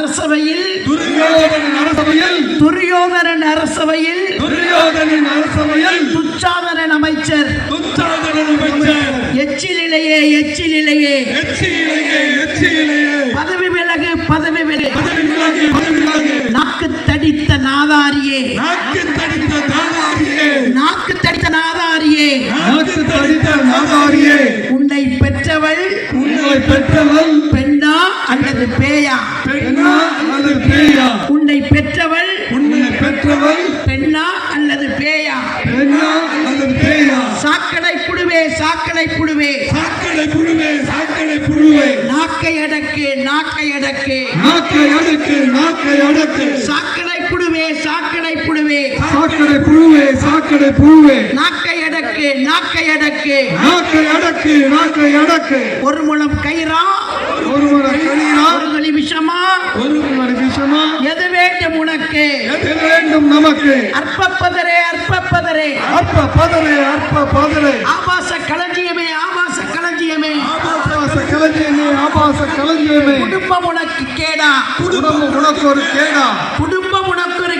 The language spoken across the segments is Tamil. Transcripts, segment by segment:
அரசவையில் துரியோதனன் அரசவையில் துச்சாதனன் அமைச்சர் எச்சிலேயே பதவி விலகு நாக்கு தடித்த நாதாரியே உன்னை பெற்றவள் பெண்ணா அல்லது பேயா உன்னை பெற்றவள் பெண்ணா அல்லது பேயா சாக்கடை புழுவே நாக்கை அடக்கு சாக்கடை புழுவே நாக்கை அடக்கு ஒரு முழம் கயிறா ஒரு கழி விஷமா எது வேண்டும் உனக்கு நமக்கு அற்பப்பதரே ஆபாச களஞ்சியமே குடும்பம் உனக்கு கேடா குடும்பம் உனக்கு ஒரு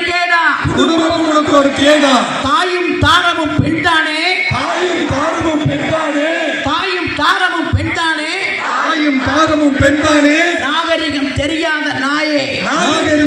கேடா தாயும் தாரமும் பெண்தானே நாகரிகம் தெரியாத நாயே